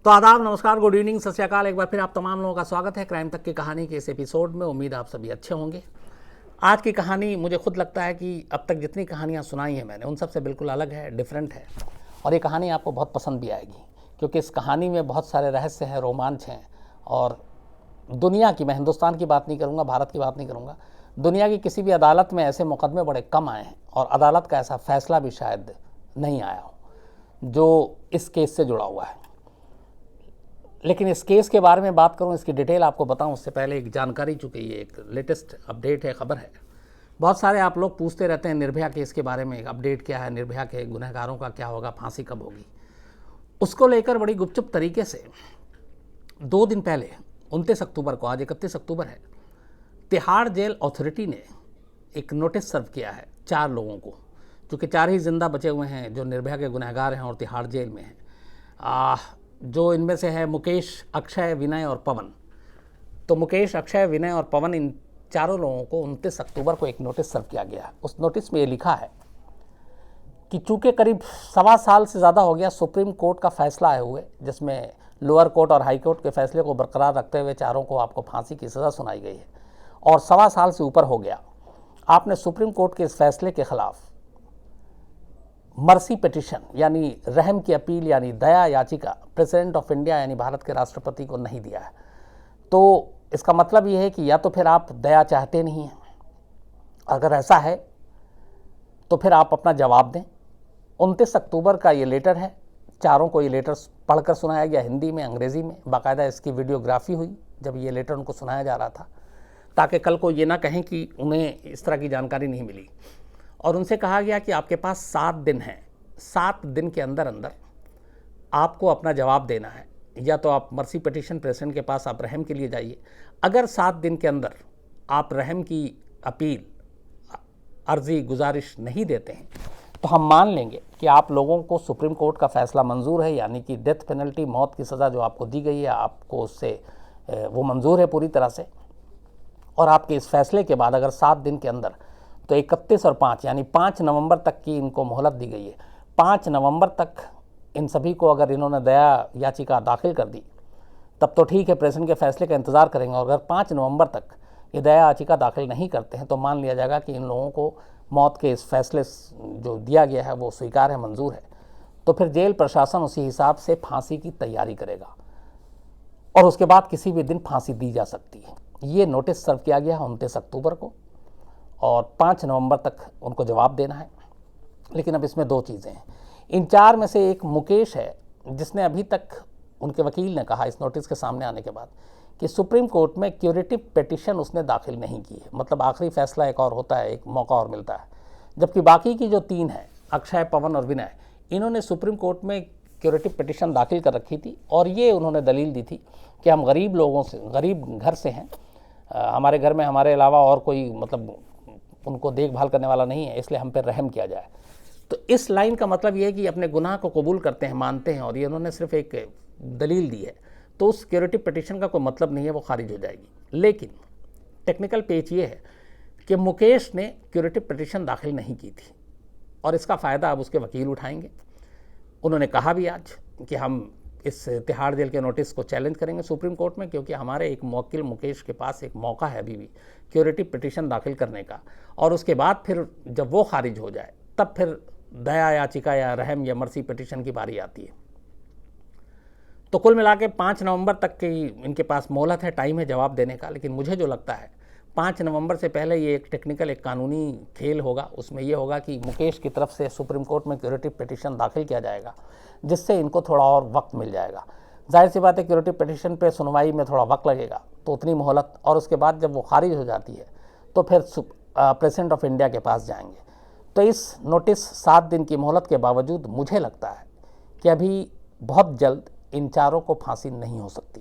तो आदाब, नमस्कार, गुड इवनिंग, सत श्री अकाल। एक बार फिर आप तमाम लोगों का स्वागत है क्राइम तक की कहानी के इस एपिसोड में। उम्मीद आप सभी अच्छे होंगे। आज की कहानी मुझे खुद लगता है कि अब तक जितनी कहानियाँ सुनाई हैं मैंने उन सबसे बिल्कुल अलग है, डिफरेंट है। और ये कहानी आपको बहुत पसंद भी आएगी क्योंकि इस कहानी में बहुत सारे रहस्य हैं, रोमांच हैं। और दुनिया की, मैं हिंदुस्तान की बात नहीं करूँगा, भारत की बात नहीं करूँगा, दुनिया की किसी भी अदालत में ऐसे मुकदमे बड़े कम आए हैं और अदालत का ऐसा फैसला भी शायद नहीं आया हो जो इस केस से जुड़ा हुआ है। लेकिन इस केस के बारे में बात करूं, इसकी डिटेल आपको बताऊं उससे पहले एक जानकारी, चूँकि ये एक लेटेस्ट अपडेट है, खबर है। बहुत सारे आप लोग पूछते रहते हैं निर्भया केस के बारे में, अपडेट क्या है, निर्भया के गुनहगारों का क्या होगा, फांसी कब होगी। उसको लेकर बड़ी गुपचुप तरीके से 2 दिन पहले 29 अक्टूबर को, आज 31 अक्टूबर है, तिहाड़ जेल अथॉरिटी ने एक नोटिस सर्व किया है 4 लोगों को, क्योंकि 4 ही जिंदा बचे हुए हैं जो निर्भया के गुनहगार हैं और तिहाड़ जेल में हैं। जो इनमें से है मुकेश, अक्षय, विनय और पवन। तो मुकेश, अक्षय, विनय और पवन, इन चारों लोगों को 29 अक्टूबर को एक नोटिस सर्व किया गया। उस नोटिस में ये लिखा है कि चूँकि करीब 1.25 साल से ज़्यादा हो गया सुप्रीम कोर्ट का फैसला आए हुए, जिसमें लोअर कोर्ट और हाई कोर्ट के फैसले को बरकरार रखते हुए चारों को आपको फांसी की सज़ा सुनाई गई है और 1.25 साल से ऊपर हो गया, आपने सुप्रीम कोर्ट के इस फैसले के खिलाफ मर्सी पिटिशन यानी रहम की अपील यानी दया याचिका प्रेसिडेंट ऑफ इंडिया यानी भारत के राष्ट्रपति को नहीं दिया है। तो इसका मतलब ये है कि या तो फिर आप दया चाहते नहीं हैं, अगर ऐसा है तो फिर आप अपना जवाब दें। 29 अक्टूबर का ये लेटर है, चारों को ये लेटर पढ़कर सुनाया गया, हिंदी में, अंग्रेज़ी में, बाकायदा इसकी वीडियोग्राफी हुई जब ये लेटर उनको सुनाया जा रहा था, ताकि कल को ये ना कहें कि उन्हें इस तरह की जानकारी नहीं मिली। और उनसे कहा गया कि आपके पास 7 दिन हैं, 7 दिन के अंदर अंदर आपको अपना जवाब देना है। या तो आप मर्सी पिटिशन प्रेसिडेंट के पास आप रहम के लिए जाइए। अगर 7 दिन के अंदर आप रहम की अपील, अर्जी, गुजारिश नहीं देते हैं तो हम मान लेंगे कि आप लोगों को सुप्रीम कोर्ट का फैसला मंजूर है, यानी कि डेथ पेनल्टी, मौत की सज़ा जो आपको दी गई है, आपको उससे वो मंजूर है पूरी तरह से। और आपके इस फैसले के बाद अगर 7 दिन के अंदर, तो 31 और 5 यानी 5 नवंबर तक की इनको मोहलत दी गई है। 5 नवंबर तक इन सभी को अगर इन्होंने दया याचिका दाखिल कर दी तब तो ठीक है, प्रेसिडेंट के फैसले का इंतज़ार करेंगे। और अगर 5 नवंबर तक ये दया याचिका दाखिल नहीं करते हैं तो मान लिया जाएगा कि इन लोगों को मौत के इस फैसले जो दिया गया है वो स्वीकार है, मंजूर है। तो फिर जेल प्रशासन उसी हिसाब से फांसी की तैयारी करेगा और उसके बाद किसी भी दिन फांसी दी जा सकती है। ये नोटिस सर्व किया गया है 29 अक्टूबर को और 5 नवंबर तक उनको जवाब देना है। लेकिन अब इसमें 2 चीज़ें हैं। इन 4 में से एक मुकेश है, जिसने अभी तक, उनके वकील ने कहा इस नोटिस के सामने आने के बाद, कि सुप्रीम कोर्ट में क्यूरेटिव पिटिशन उसने दाखिल नहीं की है। मतलब आखिरी फैसला एक और होता है, एक मौका और मिलता है। जबकि बाकी की जो 3 हैं, अक्षय, पवन और विनय, इन्होंने सुप्रीम कोर्ट में क्यूरेटिव पिटिशन दाखिल कर रखी थी और ये उन्होंने दलील दी थी कि हम गरीब लोगों से, गरीब घर से हैं, हमारे घर में हमारे अलावा और कोई, मतलब उनको देखभाल करने वाला नहीं है, इसलिए हम पर रहम किया जाए। तो इस लाइन का मतलब ये है कि अपने गुनाह को कबूल करते हैं, मानते हैं, और ये उन्होंने सिर्फ एक दलील दी है, तो उस क्यूरेटिव पिटिशन का कोई मतलब नहीं है, वो खारिज हो जाएगी। लेकिन टेक्निकल पेच ये है कि मुकेश ने क्यूरेटिव पिटिशन दाखिल नहीं की थी और इसका फ़ायदा अब उसके वकील उठाएंगे। उन्होंने कहा भी आज कि हम इस तिहाड़ जेल के नोटिस को चैलेंज करेंगे सुप्रीम कोर्ट में, क्योंकि हमारे एक मुवक्किल मुकेश के पास एक मौका है अभी भी क्यूरेटिव पिटिशन दाखिल करने का, और उसके बाद फिर जब वो खारिज हो जाए तब फिर दया याचिका या रहम या मर्सी पिटिशन की बारी आती है। तो कुल मिला के 5 नवंबर तक की इनके पास मोहलत है, टाइम है जवाब देने का। लेकिन मुझे जो लगता है 5 नवंबर से पहले ये एक टेक्निकल, एक कानूनी खेल होगा। उसमें ये होगा कि मुकेश की तरफ से सुप्रीम कोर्ट में क्यूरेटिव पिटिशन दाखिल किया जाएगा, जिससे इनको थोड़ा और वक्त मिल जाएगा। जाहिर सी बात है, क्यूरेटिव पिटिशन पे सुनवाई में थोड़ा वक्त लगेगा, तो उतनी मोहलत, और उसके बाद जब वो खारिज हो जाती है तो फिर प्रेसिडेंट ऑफ इंडिया के पास जाएंगे। तो इस नोटिस 7 दिन की मोहलत के बावजूद मुझे लगता है कि अभी बहुत जल्द इन चारों को फांसी नहीं हो सकती,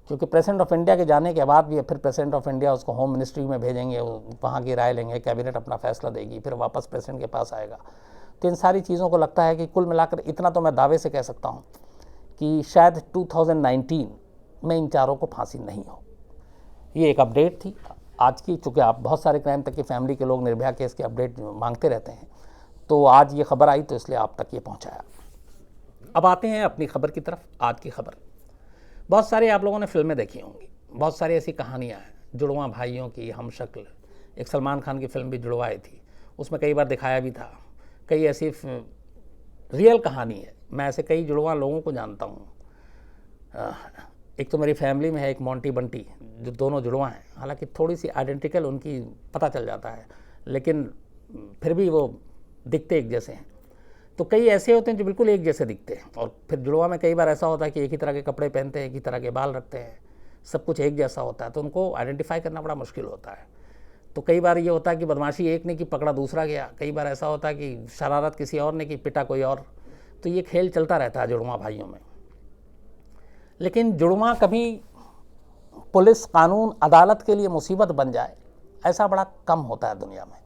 क्योंकि प्रेसिडेंट ऑफ इंडिया के जाने के बाद भी फिर प्रेसिडेंट ऑफ इंडिया उसको होम मिनिस्ट्री में भेजेंगे, वहाँ की राय लेंगे, कैबिनेट अपना फैसला देगी, फिर वापस प्रेसिडेंट के पास आएगा। तो इन सारी चीज़ों को लगता है कि कुल मिलाकर इतना तो मैं दावे से कह सकता हूँ कि शायद 2019 में इन चारों को फांसी नहीं हो। ये एक अपडेट थी आज की, चूँकि आप बहुत सारे क्राइम तक की फैमिली के लोग निर्भया केस की अपडेट मांगते रहते हैं, तो आज ये खबर आई तो इसलिए आप तक ये पहुँचाया। अब आते हैं अपनी खबर की तरफ। आज की खबर बहुत सारी आप लोगों ने फिल्में देखी होंगी, बहुत सारी ऐसी कहानियाँ हैं जुड़वा भाइयों की, हम शक्ल, एक सलमान खान की फिल्म भी जुड़वा आई थी, उसमें कई बार दिखाया भी था। कई ऐसी रियल कहानी है, मैं ऐसे कई जुड़वा लोगों को जानता हूँ। एक तो मेरी फैमिली में है एक मोंटी बंटी, जो दोनों जुड़वा हैं, हालांकि थोड़ी सी आइडेंटिकल उनकी पता चल जाता है, लेकिन फिर भी वो दिखते एक जैसे हैं। तो कई ऐसे होते हैं जो बिल्कुल एक जैसे दिखते हैं, और फिर जुड़वा में कई बार ऐसा होता है कि एक ही तरह के कपड़े पहनते हैं, एक ही तरह के बाल रखते हैं, सब कुछ एक जैसा होता है, तो उनको आइडेंटिफाई करना बड़ा मुश्किल होता है। तो कई बार ये होता है कि बदमाशी एक ने की, पकड़ा दूसरा गया। कई बार ऐसा होता है कि शरारत किसी और ने की, पिटा कोई और। तो ये खेल चलता रहता है जुड़वा भाइयों में। लेकिन जुड़वा कभी पुलिस, कानून, अदालत के लिए मुसीबत बन जाए, ऐसा बड़ा कम होता है दुनिया में।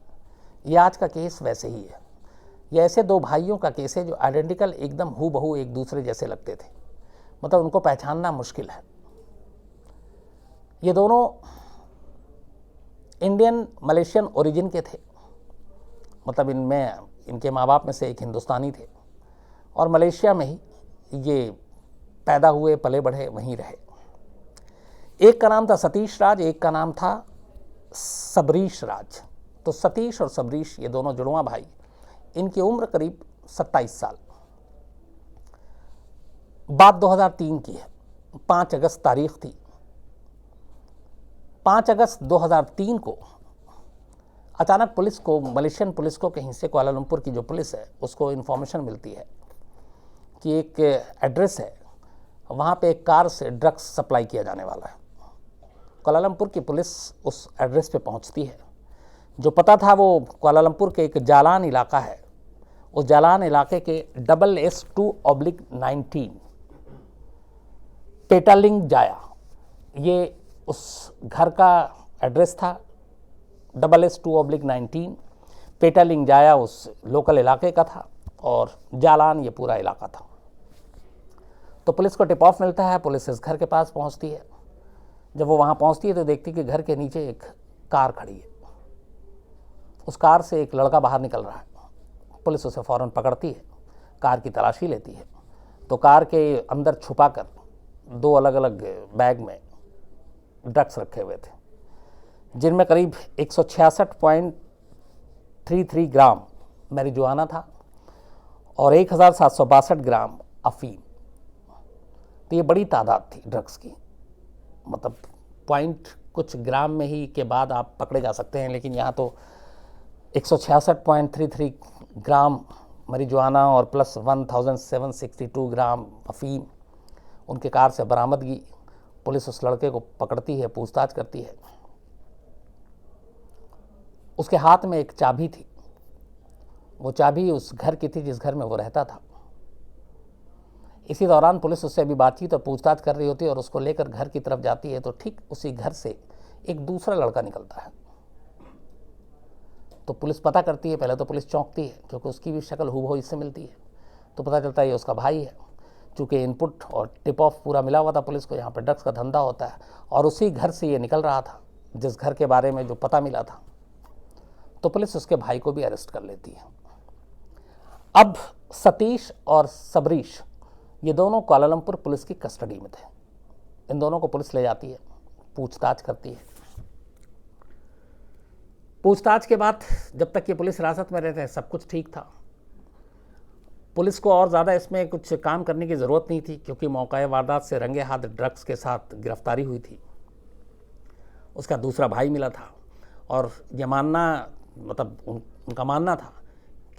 ये आज का केस वैसे ही है। ये ऐसे दो भाइयों का केस है जो आइडेंटिकल, एकदम हूबहू एक दूसरे जैसे लगते थे, मतलब उनको पहचानना मुश्किल है। ये दोनों इंडियन मलेशियन ओरिजिन के थे, मतलब इनके माँ बाप में से एक हिंदुस्तानी थे, और मलेशिया में ही ये पैदा हुए, पले बढ़े, वहीं रहे। एक का नाम था सतीश राज, एक का नाम था सबरीश राज। तो सतीश और सबरीश, ये दोनों जुड़वा भाई, इनकी उम्र करीब 27 साल। बात 2003 की है, 5 अगस्त तारीख थी। 5 अगस्त 2003 को अचानक पुलिस को, मलेशियन पुलिस को कहीं से, कुआलालंपुर की जो पुलिस है उसको इन्फॉर्मेशन मिलती है कि एक एड्रेस है, वहाँ पे एक कार से ड्रग्स सप्लाई किया जाने वाला है। कुआलालंपुर की पुलिस उस एड्रेस पे पहुँचती है। जो पता था वो कुआलालंपुर के एक जालान इलाका है, उस जालान इलाके के SS2/19 पेटालिंग जाया, ये उस घर का एड्रेस था। SS2/19 पेटालिंग जाया उस लोकल इलाके का था, और जालान ये पूरा इलाका था। तो पुलिस को टिप ऑफ मिलता है, पुलिस इस घर के पास पहुंचती है। जब वो वहाँ पहुंचती है तो देखती कि घर के नीचे एक कार खड़ी है। उस कार से एक लड़का बाहर निकल रहा है। पुलिस उसे फ़ौरन पकड़ती है, कार की तलाशी लेती है। तो कार के अंदर छुपाकर 2 अलग अलग बैग में ड्रग्स रखे हुए थे, जिनमें करीब 166.33 ग्राम मैरिजुआना था और 1762 ग्राम अफीम। तो ये बड़ी तादाद थी ड्रग्स की, मतलब पॉइंट कुछ ग्राम में ही के बाद आप पकड़े जा सकते हैं, लेकिन यहाँ तो 166.33 ग्राम मैरिजुआना और प्लस 1762 ग्राम अफीम उनके कार से बरामदगी। पुलिस उस लड़के को पकड़ती है, पूछताछ करती है। उसके हाथ में एक चाबी थी, वो चाबी उस घर की थी जिस घर में वो रहता था। इसी दौरान पुलिस उससे अभी बातचीत और पूछताछ कर रही होती है और उसको लेकर घर की तरफ जाती है, तो ठीक उसी घर से एक दूसरा लड़का निकलता है। तो पुलिस पता करती है। पहले तो पुलिस चौंकती है क्योंकि उसकी भी शक्ल हूबहू इससे मिलती है। तो पता चलता है ये उसका भाई है। चूँकि इनपुट और टिप ऑफ पूरा मिला हुआ था पुलिस को, यहाँ पर ड्रग्स का धंधा होता है, और उसी घर से ये निकल रहा था जिस घर के बारे में जो पता मिला था। तो पुलिस उसके भाई को भी अरेस्ट कर लेती है। अब सतीश और सबरीश ये दोनों कुआलालंपुर पुलिस की कस्टडी में थे। इन दोनों को पुलिस ले जाती है, पूछताछ करती है। पूछताछ के बाद जब तक ये पुलिस हिरासत में रहते हैं सब कुछ ठीक था। पुलिस को और ज़्यादा इसमें कुछ काम करने की ज़रूरत नहीं थी, क्योंकि मौका वारदात से रंगे हाथ ड्रग्स के साथ गिरफ्तारी हुई थी। उसका दूसरा भाई मिला था, और ये मानना, मतलब उनका मानना था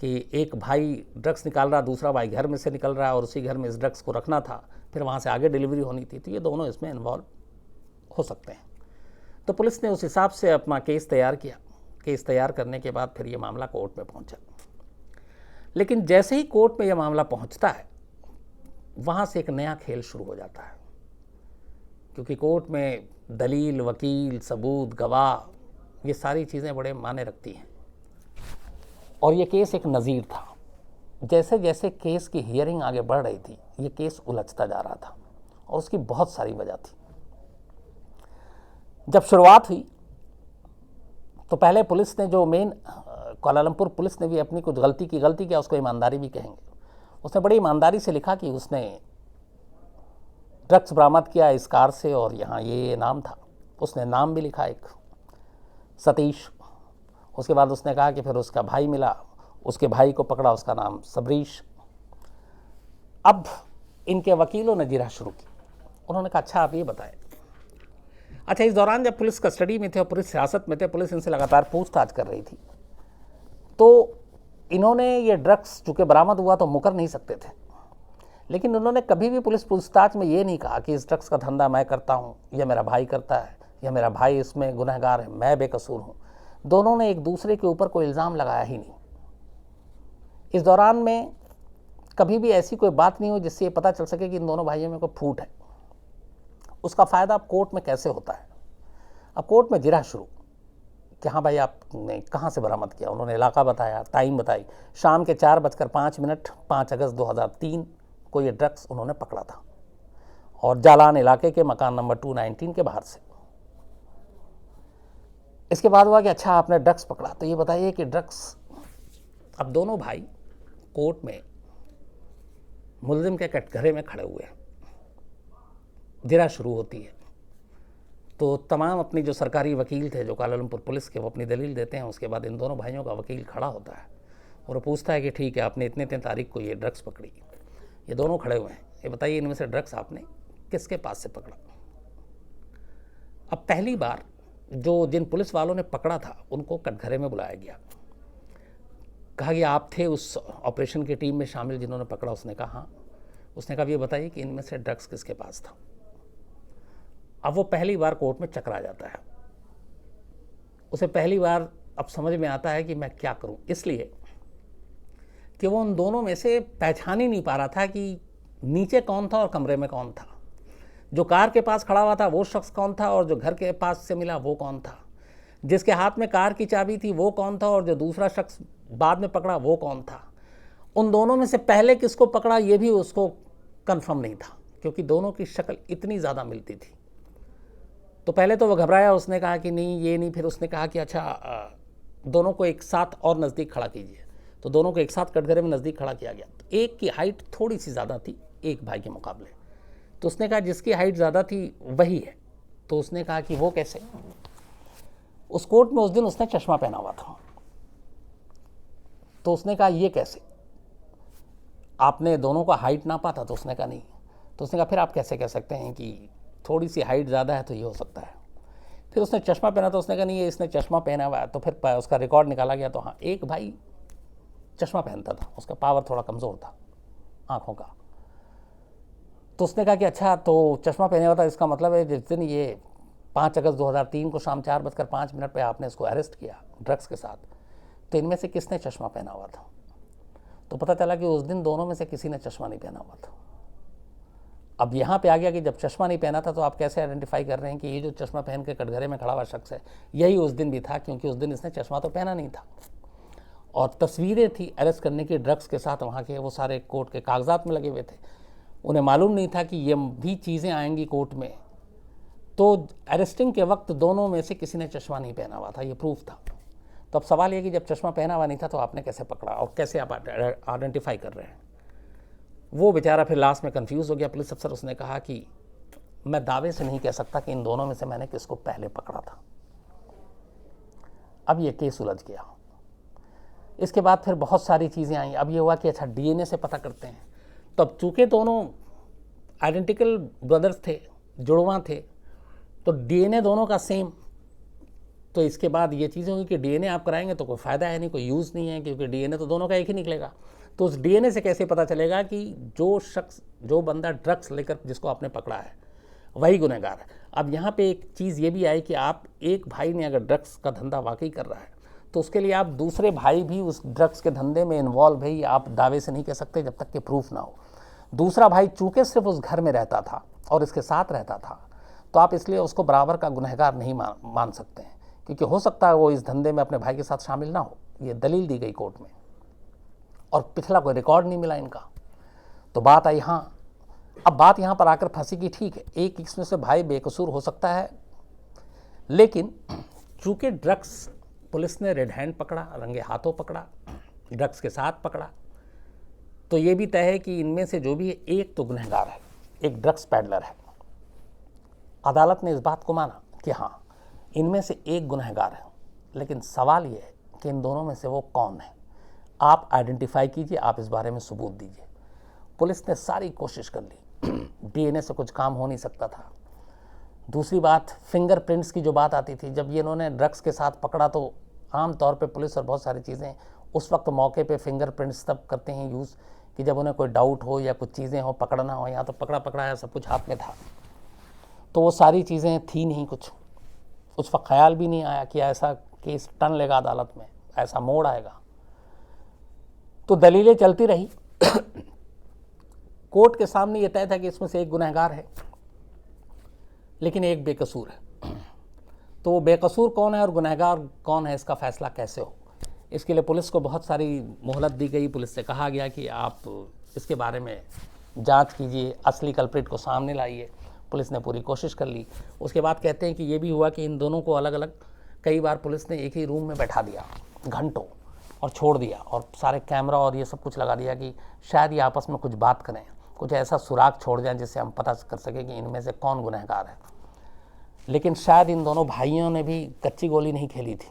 कि एक भाई ड्रग्स निकाल रहा, दूसरा भाई घर में से निकल रहा है, और उसी घर में इस ड्रग्स को रखना था, फिर वहाँ से आगे डिलीवरी होनी थी। तो ये दोनों इसमें इन्वॉल्व हो सकते हैं। तो पुलिस ने उस हिसाब से अपना केस तैयार किया। केस तैयार करने के बाद फिर ये मामला कोर्ट में पहुंचा। लेकिन जैसे ही कोर्ट में यह मामला पहुंचता है, वहाँ से एक नया खेल शुरू हो जाता है, क्योंकि कोर्ट में दलील, वकील, सबूत, गवाह, ये सारी चीज़ें बड़े मायने रखती हैं। और ये केस एक नज़ीर था। जैसे जैसे केस की हियरिंग आगे बढ़ रही थी, ये केस उलझता जा रहा था, और उसकी बहुत सारी वजह थी। जब शुरुआत हुई तो पहले पुलिस ने, जो मेन कुआलालंपुर पुलिस ने भी अपनी कुछ गलती किया, उसको ईमानदारी भी कहेंगे। उसने बड़ी ईमानदारी से लिखा कि उसने ड्रग्स बरामद किया इस कार से और यहाँ ये नाम था। उसने नाम भी लिखा एक, सतीश। उसके बाद उसने कहा कि फिर उसका भाई मिला, उसके भाई को पकड़ा, उसका नाम सबरीश। अब इनके वकीलों ने जिरा शुरू की। उन्होंने कहा अच्छा आप ये बताएं, अच्छा इस दौरान जब पुलिस कस्टडी में थे और पुलिस हिरासत में थे, पुलिस इनसे लगातार पूछताछ कर रही थी, तो इन्होंने ये ड्रग्स चूँकि बरामद हुआ तो मुकर नहीं सकते थे, लेकिन उन्होंने कभी भी पुलिस पूछताछ में ये नहीं कहा कि इस ड्रग्स का धंधा मैं करता हूँ या मेरा भाई करता है या मेरा भाई इसमें गुनहगार है, मैं बेकसूर हूँ। दोनों ने एक दूसरे के ऊपर कोई इल्ज़ाम लगाया ही नहीं। इस दौरान में कभी भी ऐसी कोई बात नहीं हुई जिससे ये पता चल सके कि इन दोनों भाइयों में कोई फूट है। उसका फ़ायदा अब कोर्ट में कैसे होता है? अब कोर्ट में जिरा शुरू कि हाँ भाई आपने कहाँ से बरामद किया। उन्होंने इलाका बताया, टाइम बताई, शाम के 4:05 5 अगस्त 2003 को ये ड्रग्स उन्होंने पकड़ा था और जालान इलाके के मकान नंबर 219 के बाहर से। इसके बाद हुआ कि अच्छा आपने ड्रग्स पकड़ा, तो ये बताइए कि ड्रग्स, अब दोनों भाई कोर्ट में मुलजिम के कटघरे में खड़े हुए हैं, जिरा शुरू होती है, तो तमाम अपनी जो सरकारी वकील थे जो कुआलालंपुर पुलिस के, वो अपनी दलील देते हैं। उसके बाद इन दोनों भाइयों का वकील खड़ा होता है और वो पूछता है कि ठीक है आपने इतने तारीख को ये ड्रग्स पकड़ी। ये दोनों खड़े हुए हैं, ये बताइए इनमें से ड्रग्स आपने किसके पास से पकड़ा? अब पहली बार जो जिन पुलिस वालों ने पकड़ा था उनको कटघरे में बुलाया गया, कहा कि आप थे उस ऑपरेशन की टीम में शामिल जिन्होंने पकड़ा? उसने कहा हाँ। उसने कहा ये बताइए कि इनमें से ड्रग्स किसके पास था? अब वो पहली बार कोर्ट में चकरा जाता है। उसे पहली बार अब समझ में आता है कि मैं क्या करूं, इसलिए कि वो उन दोनों में से पहचान ही नहीं पा रहा था कि नीचे कौन था और कमरे में कौन था। जो कार के पास खड़ा हुआ था वो शख्स कौन था और जो घर के पास से मिला वो कौन था। जिसके हाथ में कार की चाबी थी वो कौन था और जो दूसरा शख्स बाद में पकड़ा वो कौन था। उन दोनों में से पहले किसको पकड़ा ये भी उसको कंफर्म नहीं था, क्योंकि दोनों की शक्ल इतनी ज़्यादा मिलती थी। तो पहले तो वो घबराया, उसने कहा कि नहीं ये नहीं। फिर उसने कहा कि अच्छा दोनों को एक साथ और नज़दीक खड़ा कीजिए। तो दोनों को एक साथ कटघरे में नज़दीक खड़ा किया गया। तो एक की हाइट थोड़ी सी ज़्यादा थी एक भाई के मुकाबले। तो उसने कहा जिसकी हाइट ज़्यादा थी वही है। तो उसने कहा कि वो कैसे? उस कोर्ट में उस दिन उसने चश्मा पहना हुआ था। तो उसने कहा ये कैसे? आपने दोनों का हाइट नापा था? तो उसने कहा नहीं। तो उसने कहा फिर आप कैसे कह सकते हैं कि थोड़ी सी हाइट ज़्यादा है तो ये हो सकता है? फिर उसने चश्मा पहना, तो उसने कहा नहीं ये इसने चश्मा पहना हुआ है। तो फिर उसका रिकॉर्ड निकाला गया, तो हाँ एक भाई चश्मा पहनता था, उसका पावर थोड़ा कमज़ोर था आँखों का। तो उसने कहा कि अच्छा तो चश्मा पहने हुआ था, इसका मतलब है जिस दिन ये 5 अगस्त 2003 को शाम 4:05 पे आपने इसको अरेस्ट किया ड्रग्स के साथ, तो इनमें से किसने चश्मा पहना हुआ था? तो पता चला कि उस दिन दोनों में से किसी ने चश्मा नहीं पहना हुआ था। अब यहाँ पे आ गया कि जब चश्मा नहीं पहना था तो आप कैसे आइडेंटिफाई कर रहे हैं कि ये जो चश्मा पहन के कटघरे में खड़ा हुआ शख्स है यही उस दिन भी था, क्योंकि उस दिन इसने चश्मा तो पहना नहीं था। और तस्वीरें थी अरेस्ट करने की ड्रग्स के साथ, वहाँ के वो सारे कोर्ट के कागजात में लगे हुए थे। उन्हें मालूम नहीं था कि ये भी चीज़ें आएंगी कोर्ट में। तो अरेस्टिंग के वक्त दोनों में से किसी ने चश्मा नहीं पहना हुआ था, ये प्रूफ था। तो अब सवाल ये कि जब चश्मा पहना हुआ नहीं था तो आपने कैसे पकड़ा और कैसे आप आइडेंटिफाई कर रहे हैं? वो बेचारा फिर लास्ट में कंफ्यूज हो गया पुलिस अफसर। उसने कहा कि मैं दावे से नहीं कह सकता कि इन दोनों में से मैंने किसको पहले पकड़ा था। अब ये केस उलझ गया। इसके बाद फिर बहुत सारी चीज़ें आई। अब ये हुआ कि अच्छा डीएनए से पता करते हैं। तो अब चूँकि दोनों आइडेंटिकल ब्रदर्स थे, जुड़वा थे, तो डीएनए दोनों का सेम। तो इसके बाद ये चीज़ें हुई कि डीएनए आप कराएंगे तो कोई फ़ायदा है नहीं, कोई यूज़ नहीं है, क्योंकि डीएनए तो दोनों का एक ही निकलेगा। तो उस डीएनए से कैसे पता चलेगा कि जो शख्स, जो बंदा ड्रग्स लेकर जिसको आपने पकड़ा है वही गुनहगार है? अब यहाँ पे एक चीज़ ये भी आई कि आप एक भाई ने अगर ड्रग्स का धंधा वाकई कर रहा है तो उसके लिए आप दूसरे भाई भी उस ड्रग्स के धंधे में इन्वॉल्व है, आप दावे से नहीं कह सकते जब तक कि प्रूफ ना हो। दूसरा भाई चूँकि सिर्फ उस घर में रहता था और इसके साथ रहता था, तो आप इसलिए उसको बराबर का गुनहगार नहीं मान सकते हैं, क्योंकि हो सकता है वो इस धंधे में अपने भाई के साथ शामिल ना हो। ये दलील दी गई कोर्ट में और पिछला कोई रिकॉर्ड नहीं मिला इनका। तो बात आई हाँ, अब बात यहाँ पर आकर फंसी कि ठीक है एक इसमें से भाई बेकसूर हो सकता है, लेकिन चूँकि ड्रग्स पुलिस ने रेड हैंड पकड़ा, रंगे हाथों पकड़ा, ड्रग्स के साथ पकड़ा, तो ये भी तय है कि इनमें से जो भी है एक तो गुनहगार है, एक ड्रग्स पैडलर है। अदालत ने इस बात को माना कि हाँ, इनमें से एक गुनहगार है, लेकिन सवाल ये है कि इन दोनों में से वो कौन है, आप आइडेंटिफाई कीजिए, आप इस बारे में सबूत दीजिए। पुलिस ने सारी कोशिश कर ली, डीएनए से कुछ काम हो नहीं सकता था। दूसरी बात, फिंगरप्रिंट्स की जो बात आती थी, जब ये इन्होंने ड्रग्स के साथ पकड़ा तो आम तौर पे पुलिस और बहुत सारी चीज़ें उस वक्त मौके पे फिंगरप्रिंट्स तब करते हैं यूज़ कि जब उन्हें कोई डाउट हो या कुछ चीज़ें हो, पकड़ना हो, या तो पकड़ा पकड़ाया सब कुछ हाथ में था, तो वो सारी चीज़ें थी नहीं कुछ। उस वक्त ख्याल भी नहीं आया कि ऐसा केस टर्न लेगा अदालत में, ऐसा मोड़ आएगा। तो दलीलें चलती रही। कोर्ट के सामने ये तय था कि इसमें से एक गुनहगार है, लेकिन एक बेकसूर है। तो वो बेकसूर कौन है और गुनहगार कौन है, इसका फैसला कैसे हो, इसके लिए पुलिस को बहुत सारी मोहलत दी गई। पुलिस से कहा गया कि आप इसके बारे में जांच कीजिए, असली कल्प्रिट को सामने लाइए। पुलिस ने पूरी कोशिश कर ली। उसके बाद कहते हैं कि ये भी हुआ कि इन दोनों को अलग अलग कई बार पुलिस ने एक ही रूम में बैठा दिया घंटों और छोड़ दिया, और सारे कैमरा और ये सब कुछ लगा दिया कि शायद ये आपस में कुछ बात करें, कुछ ऐसा सुराग छोड़ जाएं जिससे हम पता कर सकें कि इनमें से कौन गुनहगार है। लेकिन शायद इन दोनों भाइयों ने भी कच्ची गोली नहीं खेली थी,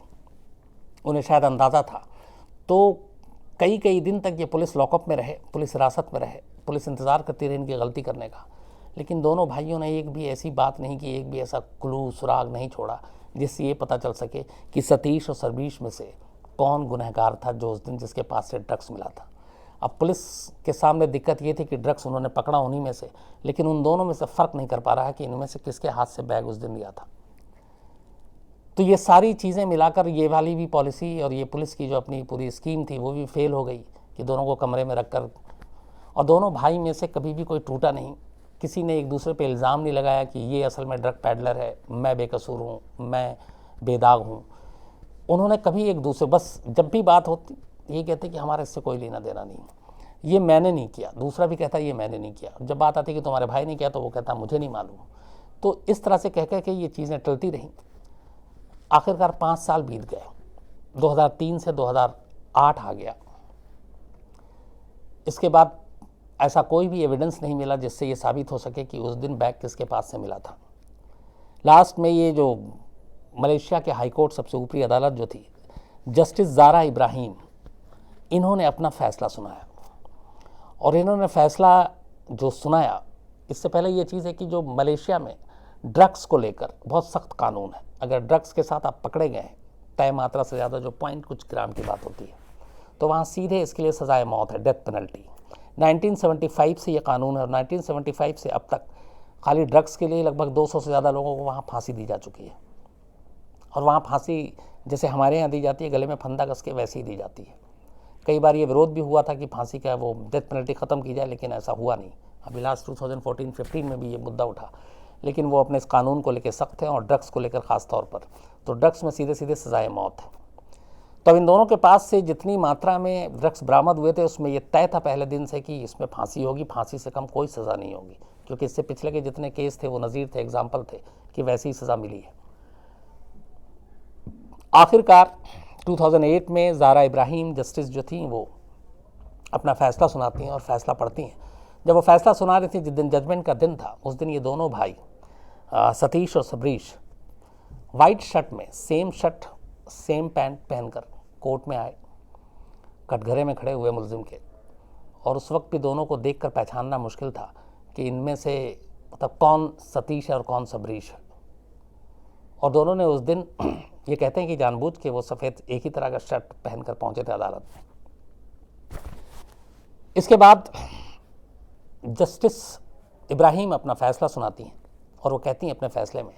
उन्हें शायद अंदाज़ा था। तो कई कई दिन तक ये पुलिस लॉकअप में रहे, पुलिस हिरासत में रहे, पुलिस इंतज़ार करती रही इनकी गलती करने का। लेकिन दोनों भाइयों ने एक भी ऐसी बात नहीं की, एक भी ऐसा क्लू सुराग नहीं छोड़ा जिससे ये पता चल सके कि सतीश और सरबीश में से कौन गुनहगार था जो उस दिन जिसके पास से ड्रग्स मिला था। अब पुलिस के सामने दिक्कत ये थी कि ड्रग्स उन्होंने पकड़ा उन्हीं में से, लेकिन उन दोनों में से फ़र्क नहीं कर पा रहा है कि इनमें से किसके हाथ से बैग उस दिन लिया था। तो ये सारी चीज़ें मिलाकर ये वाली भी पॉलिसी और ये पुलिस की जो अपनी पूरी स्कीम थी वो भी फेल हो गई कि दोनों को कमरे में रखकर, और दोनों भाई में से कभी भी कोई टूटा नहीं, किसी ने एक दूसरे पे इल्ज़ाम नहीं लगाया कि ये असल में ड्रग पैडलर है, मैं बेकसूर हूँ, मैं बेदाग हूँ। उन्होंने कभी एक दूसरे, बस जब भी बात होती ये कहते कि हमारा इससे कोई लेना देना नहीं, ये मैंने नहीं किया, दूसरा भी कहता ये मैंने नहीं किया। जब बात आती कि तुम्हारे भाई ने किया तो वो कहता मुझे नहीं मालूम। तो इस तरह से कह कह के ये चीज़ें टलती रहीं। आखिरकार 5 साल बीत गए, 2003 से 2008 आ गया। इसके बाद ऐसा कोई भी एविडेंस नहीं मिला जिससे ये साबित हो सके कि उस दिन बैग किसके पास से मिला था। लास्ट में ये जो मलेशिया के हाई कोर्ट, सबसे ऊपरी अदालत जो थी, जस्टिस ज़ारा इब्राहिम, इन्होंने अपना फ़ैसला सुनाया। और इन्होंने फ़ैसला जो सुनाया, इससे पहले ये चीज़ है कि जो मलेशिया में ड्रग्स को लेकर बहुत सख्त कानून है। अगर ड्रग्स के साथ आप पकड़े गए हैं, तय मात्रा से ज़्यादा जो पॉइंट कुछ ग्राम की बात होती है, तो वहाँ सीधे इसके लिए सज़ाए मौत है, डेथ पेनल्टी। 1975 से ये कानून है, और 1975 से अब तक खाली ड्रग्स के लिए लगभग 200 से ज़्यादा लोगों को वहाँ फांसी दी जा चुकी है। और वहाँ फांसी जैसे हमारे यहाँ दी जाती है, गले में फंदा कस के, वैसे ही दी जाती है। कई बार ये विरोध भी हुआ था कि फांसी का वो डेथ पेनल्टी ख़त्म की जाए, लेकिन ऐसा हुआ नहीं। अभी लास्ट 2014-15 में भी ये मुद्दा उठा, लेकिन वो अपने इस कानून को लेकर सख्त हैं, और ड्रग्स को लेकर ख़ास तौर पर। तो ड्रग्स में सीधे सीधे सजाए मौत है। तो अब इन दोनों के पास से जितनी मात्रा में ड्रग्स बरामद हुए थे, उसमें ये तय था पहले दिन से कि इसमें फांसी होगी, फांसी से कम कोई सज़ा नहीं होगी, क्योंकि इससे पिछले के जितने केस थे वो नज़ीर थे, एग्जाम्पल थे कि वैसी ही सज़ा मिली है। आखिरकार 2008 में ज़ारा इब्राहिम जस्टिस जो थी, वो अपना फ़ैसला सुनाती हैं और फ़ैसला पढ़ती हैं। जब वो फ़ैसला सुना रही थी, जिस दिन जजमेंट का दिन था, उस दिन ये दोनों भाई सतीश और सबरीश वाइट शर्ट में, सेम शर्ट सेम पैंट पहनकर कोर्ट में आए, कटघरे में खड़े हुए मुलजिम के। और उस वक्त भी दोनों को देखकर पहचानना मुश्किल था कि इनमें से मतलब कौन सतीश है और कौन सबरीश है। और दोनों ने उस दिन ये कहते हैं कि जानबूझ के वो सफ़ेद एक ही तरह का शर्ट पहनकर पहुंचे थे अदालत में। इसके बाद जस्टिस इब्राहिम अपना फ़ैसला सुनाती हैं, और वो कहती हैं अपने फ़ैसले में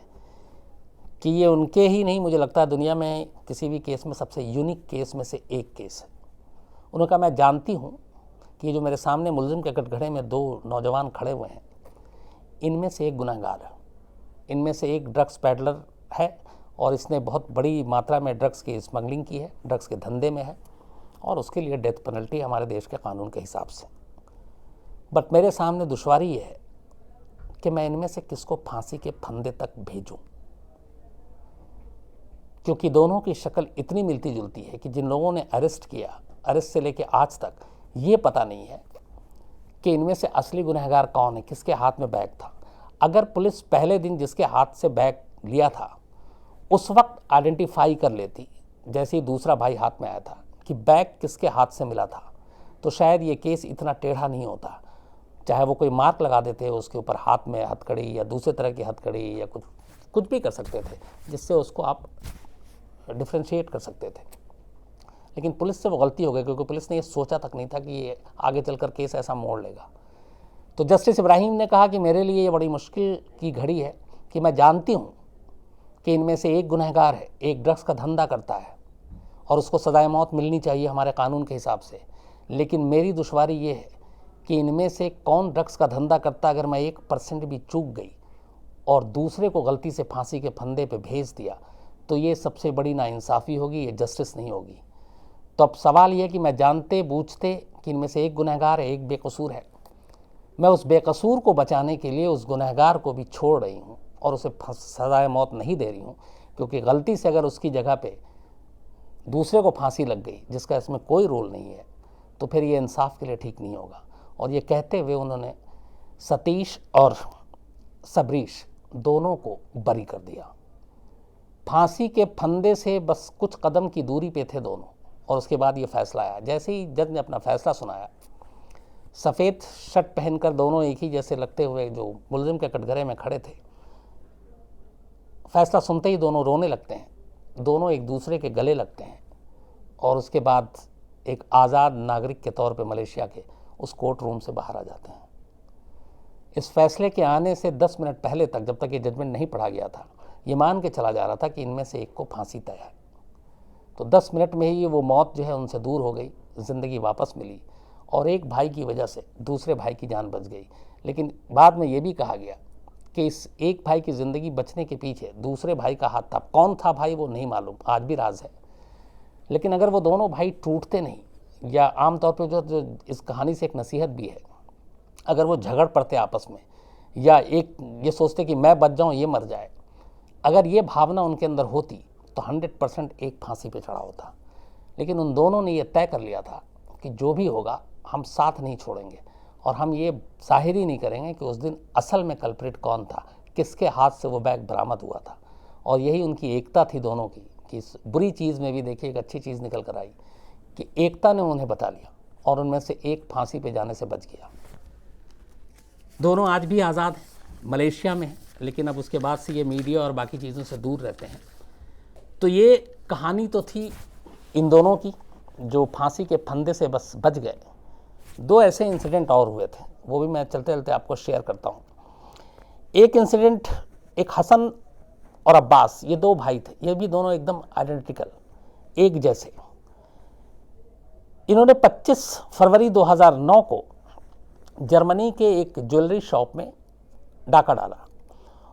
कि ये उनके ही नहीं, मुझे लगता है दुनिया में किसी भी केस में सबसे यूनिक केस में से एक केस है। उन्होंने कहा, मैं जानती हूँ कि ये जो मेरे सामने मुलजिम के कटघरे में 2 नौजवान खड़े हुए हैं, इनमें से एक गुनहगार है, इनमें से एक ड्रग्स पैडलर है, और इसने बहुत बड़ी मात्रा में ड्रग्स की स्मगलिंग की है, ड्रग्स के धंधे में है, और उसके लिए डेथ पेनल्टी हमारे देश के कानून के हिसाब से। बट मेरे सामने दुश्वारी ये है कि मैं इनमें से किसको फांसी के फंदे तक भेजूं, क्योंकि दोनों की शक्ल इतनी मिलती जुलती है कि जिन लोगों ने अरेस्ट किया, अरेस्ट से लेके आज तक ये पता नहीं है कि इनमें से असली गुनहगार कौन है, किसके हाथ में बैग था। अगर पुलिस पहले दिन जिसके हाथ से बैग लिया था उस वक्त आइडेंटिफाई कर लेती, जैसे ही दूसरा भाई हाथ में आया था, कि बैग किसके हाथ से मिला था, तो शायद ये केस इतना टेढ़ा नहीं होता। चाहे वो कोई मार्क लगा देते उसके ऊपर, हाथ में हथकड़ी या दूसरे तरह की हथकड़ी या कुछ भी कर सकते थे जिससे उसको आप डिफ्रेंशिएट कर सकते थे। लेकिन पुलिस से वो गलती हो गई, क्योंकि पुलिस ने ये सोचा तक नहीं था कि ये आगे चलकर केस ऐसा मोड़ लेगा। तो जस्टिस इब्राहिम ने कहा कि मेरे लिए ये बड़ी मुश्किल की घड़ी है कि मैं जानती हूँ कि इनमें से एक गुनहगार है, एक ड्रग्स का धंधा करता है और उसको सजाए मौत मिलनी चाहिए हमारे कानून के हिसाब से, लेकिन मेरी दुश्वारी ये है कि इनमें से कौन ड्रग्स का धंधा करता, अगर मैं 1% भी चूक गई और दूसरे को गलती से फांसी के फंदे पे भेज दिया तो ये सबसे बड़ी नाइंसाफ़ी होगी, ये जस्टिस नहीं होगी। तो अब सवाल ये है कि मैं जानते बूझते कि इनमें से एक गुनहगार है, एक बेकसूर है, मैं उस बेकसूर को बचाने के लिए उस गुनहगार को भी छोड़ रही हूँ और उसे सजाए मौत नहीं दे रही हूँ, क्योंकि गलती से अगर उसकी जगह पे दूसरे को फांसी लग गई जिसका इसमें कोई रोल नहीं है तो फिर ये इंसाफ के लिए ठीक नहीं होगा। और ये कहते हुए उन्होंने सतीश और सबरीश दोनों को बरी कर दिया। फांसी के फंदे से बस कुछ कदम की दूरी पे थे दोनों, और उसके बाद ये फैसला आया। जैसे ही जज ने अपना फैसला सुनाया, सफ़ेद शर्ट पहनकर दोनों एक ही जैसे लगते हुए जो मुलजिम के कटघरे में खड़े थे, फैसला सुनते ही दोनों रोने लगते हैं, दोनों एक दूसरे के गले लगते हैं और उसके बाद एक आज़ाद नागरिक के तौर पे मलेशिया के उस कोर्ट रूम से बाहर आ जाते हैं। इस फैसले के आने से 10 मिनट पहले तक, जब तक ये जजमेंट नहीं पढ़ा गया था, ये मान के चला जा रहा था कि इनमें से एक को फांसी तय है। तो 10 मिनट में ही वो मौत जो है उनसे दूर हो गई, ज़िंदगी वापस मिली और एक भाई की वजह से दूसरे भाई की जान बच गई। लेकिन बाद में ये भी कहा गया कि इस एक भाई की ज़िंदगी बचने के पीछे दूसरे भाई का हाथ था। कौन था भाई वो नहीं मालूम, आज भी राज है। लेकिन अगर वो दोनों भाई टूटते नहीं, या आमतौर पर जो इस कहानी से एक नसीहत भी है, अगर वो झगड़ पड़ते आपस में या एक ये सोचते कि मैं बच जाऊँ ये मर जाए, अगर ये भावना उनके अंदर होती तो 100% एक फांसी पे चढ़ा होता। लेकिन उन दोनों ने ये तय कर लिया था कि जो भी होगा हम साथ नहीं छोड़ेंगे और हम ये जाहिर ही नहीं करेंगे कि उस दिन असल में कल्प्रिट कौन था, किसके हाथ से वो बैग बरामद हुआ था। और यही उनकी एकता थी दोनों की, कि इस बुरी चीज़ में भी देखिए एक अच्छी चीज़ निकल कर आई कि एकता ने उन्हें बता लिया और उनमें से एक फांसी पे जाने से बच गया। दोनों आज भी आज़ाद हैं, मलेशिया में हैं, लेकिन अब उसके बाद से ये मीडिया और बाकी चीज़ों से दूर रहते हैं। तो ये कहानी तो थी इन दोनों की जो फांसी के फंदे से बस बच गए। 2 ऐसे इंसिडेंट और हुए थे, वो भी मैं चलते चलते आपको शेयर करता हूँ। एक इंसिडेंट, एक हसन और अब्बास, ये 2 भाई थे, ये भी दोनों एकदम आइडेंटिकल, एक जैसे। इन्होंने 25 फरवरी 2009 को जर्मनी के एक ज्वेलरी शॉप में डाका डाला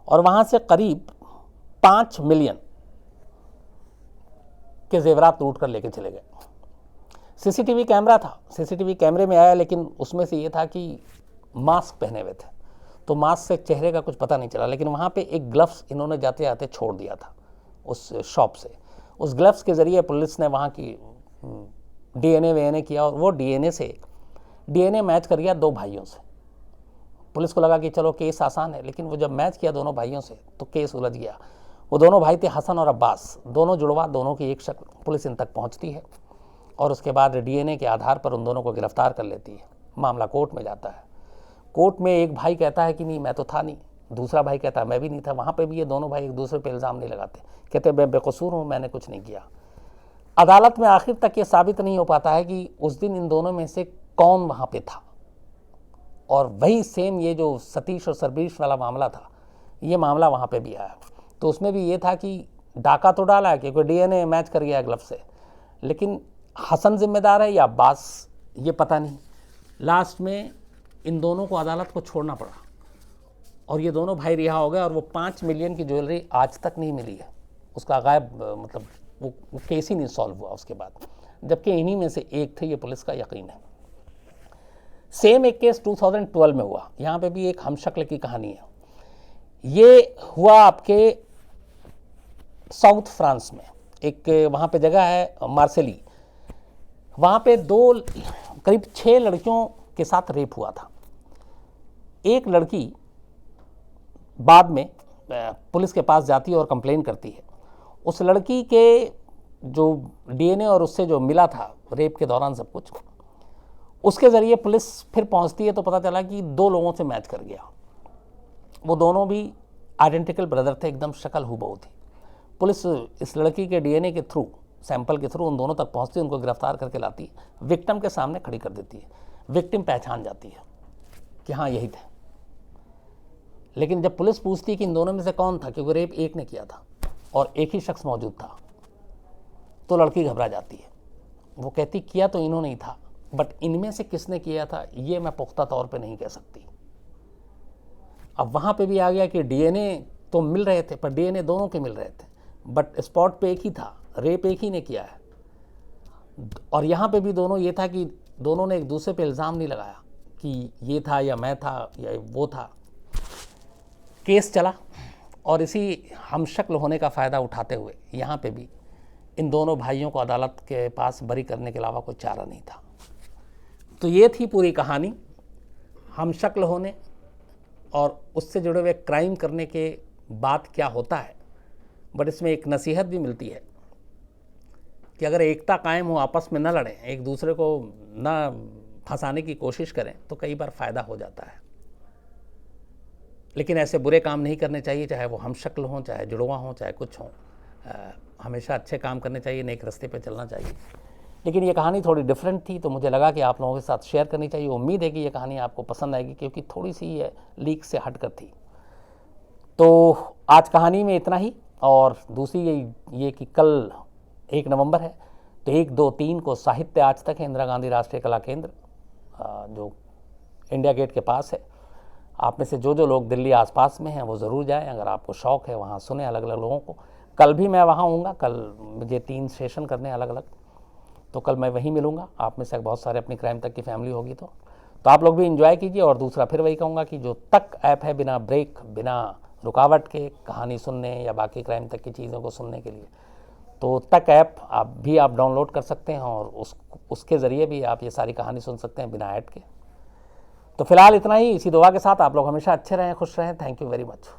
और वहाँ से करीब 5 मिलियन के जेवरात लूट कर लेके चले गए। सीसीटीवी कैमरा था, सीसीटीवी कैमरे में आया, लेकिन उसमें से ये था कि मास्क पहने हुए थे, तो मास्क से चेहरे का कुछ पता नहीं चला। लेकिन वहाँ पे एक ग्लव्स इन्होंने जाते जाते छोड़ दिया था उस शॉप से। उस ग्लव्स के ज़रिए पुलिस ने वहाँ की डीएनए वीएनए किया और वो डीएनए मैच कर गया 2 भाइयों से। पुलिस को लगा कि चलो केस आसान है, लेकिन वो जब मैच किया दोनों भाइयों से तो केस उलझ गया। वो दोनों भाई थे हसन और अब्बास, दोनों जुड़वा, दोनों की एक शक्ल। पुलिस इन तक पहुंचती है और उसके बाद डीएनए के आधार पर उन दोनों को गिरफ्तार कर लेती है। मामला कोर्ट में जाता है। कोर्ट में एक भाई कहता है कि नहीं मैं तो था नहीं, दूसरा भाई कहता है मैं भी नहीं था। वहाँ पर भी ये दोनों भाई एक दूसरे पर इल्ज़ाम नहीं लगाते, कहते मैं बेकसूर हूँ, मैंने कुछ नहीं किया। अदालत में आखिर तक ये साबित नहीं हो पाता है कि उस दिन इन दोनों में से कौन वहाँ पे था। और वही सेम ये जो सतीश और सरबीश वाला मामला था, ये मामला वहाँ पे भी आया। तो उसमें भी ये था कि डाका तो डाला है क्योंकि डीएनए मैच कर गया ग्लव से, लेकिन हसन जिम्मेदार है या अब्बास ये पता नहीं। लास्ट में इन दोनों को अदालत को छोड़ना पड़ा और ये दोनों भाई रिहा हो गए और वो 5 मिलियन की ज्वेलरी आज तक नहीं मिली है। उसका गायब मतलब वो केस ही नहीं सॉल्व हुआ उसके बाद, जबकि इन्हीं में से एक थे, ये पुलिस का यकीन है। सेम एक केस 2012 में हुआ, यहाँ पे भी एक हमशक्ल की कहानी है। ये हुआ आपके साउथ फ्रांस में, एक वहाँ पे जगह है मार्सेली। वहाँ पे करीब 6 लड़कियों के साथ रेप हुआ था। एक लड़की बाद में पुलिस के पास जाती है और कंप्लेन करती है। उस लड़की के जो डीएनए और उससे जो मिला था रेप के दौरान सब कुछ, उसके ज़रिए पुलिस फिर पहुंचती है तो पता चला कि 2 लोगों से मैच कर गया। वो दोनों भी आइडेंटिकल ब्रदर थे, एकदम शक्ल हूबहू थी। पुलिस इस लड़की के डीएनए के थ्रू, सैंपल के थ्रू उन दोनों तक पहुंचती है, उनको गिरफ्तार करके लाती है, विक्टिम के सामने खड़ी कर देती है। विक्टिम पहचान जाती है कि हाँ यही थे। लेकिन जब पुलिस पूछती है कि इन दोनों में से कौन था, क्योंकि रेप एक ने किया था और एक ही शख्स मौजूद था, तो लड़की घबरा जाती है। वो कहती किया तो इन्होंने ही था, बट इनमें से किसने किया था ये मैं पुख्ता तौर पे नहीं कह सकती। अब वहाँ पे भी आ गया कि डीएनए तो मिल रहे थे, पर डीएनए दोनों के मिल रहे थे, बट स्पॉट पे एक ही था, रेप एक ही ने किया है। और यहाँ पे भी दोनों ये था कि दोनों ने एक दूसरे पे इल्ज़ाम नहीं लगाया कि ये था या मैं था या वो था। केस चला और इसी हमशक्ल होने का फ़ायदा उठाते हुए यहाँ पे भी इन दोनों भाइयों को अदालत के पास बरी करने के अलावा कोई चारा नहीं था। तो ये थी पूरी कहानी हमशक्ल होने और उससे जुड़े हुए क्राइम करने के बाद क्या होता है। बट इसमें एक नसीहत भी मिलती है कि अगर एकता कायम हो, आपस में न लड़ें, एक दूसरे को न फंसाने की कोशिश करें, तो कई बार फ़ायदा हो जाता है। लेकिन ऐसे बुरे काम नहीं करने चाहिए, चाहे वो हमशक्ल हों, चाहे जुड़वा हों, चाहे कुछ हों। हमेशा अच्छे काम करने चाहिए, नेक रास्ते पे चलना चाहिए। लेकिन ये कहानी थोड़ी डिफरेंट थी, तो मुझे लगा कि आप लोगों के साथ शेयर करनी चाहिए। उम्मीद है कि ये कहानी आपको पसंद आएगी, क्योंकि थोड़ी सी ये लीक से हटकर थी। तो आज कहानी में इतना ही। और दूसरी ये कि कल 1 नवंबर है, तो 1, 2, 3 को साहित्य आज तक है, इंदिरा गांधी राष्ट्रीय कला केंद्र, जो इंडिया गेट के पास है। आप में से जो लोग दिल्ली आसपास में हैं वो ज़रूर जाएं, अगर आपको शौक़ है वहाँ सुने अलग अलग लोगों को। कल भी मैं वहाँ हूँगा, कल मुझे 3 सेशन करने अलग अलग, तो कल मैं वहीं मिलूँगा। आप में से बहुत सारे अपनी क्राइम तक की फैमिली होगी, तो आप लोग भी इंजॉय कीजिए। और दूसरा फिर वही कहूँगा कि जो तक ऐप है, बिना ब्रेक, बिना रुकावट के कहानी सुनने या बाकी क्राइम तक की चीज़ों को सुनने के लिए, तो तक ऐप आप डाउनलोड कर सकते हैं और उसके ज़रिए भी आप ये सारी कहानी सुन सकते हैं बिना ऐड के। तो फिलहाल इतना ही। इसी दुआ के साथ आप लोग हमेशा अच्छे रहें, खुश रहें। Thank you very much.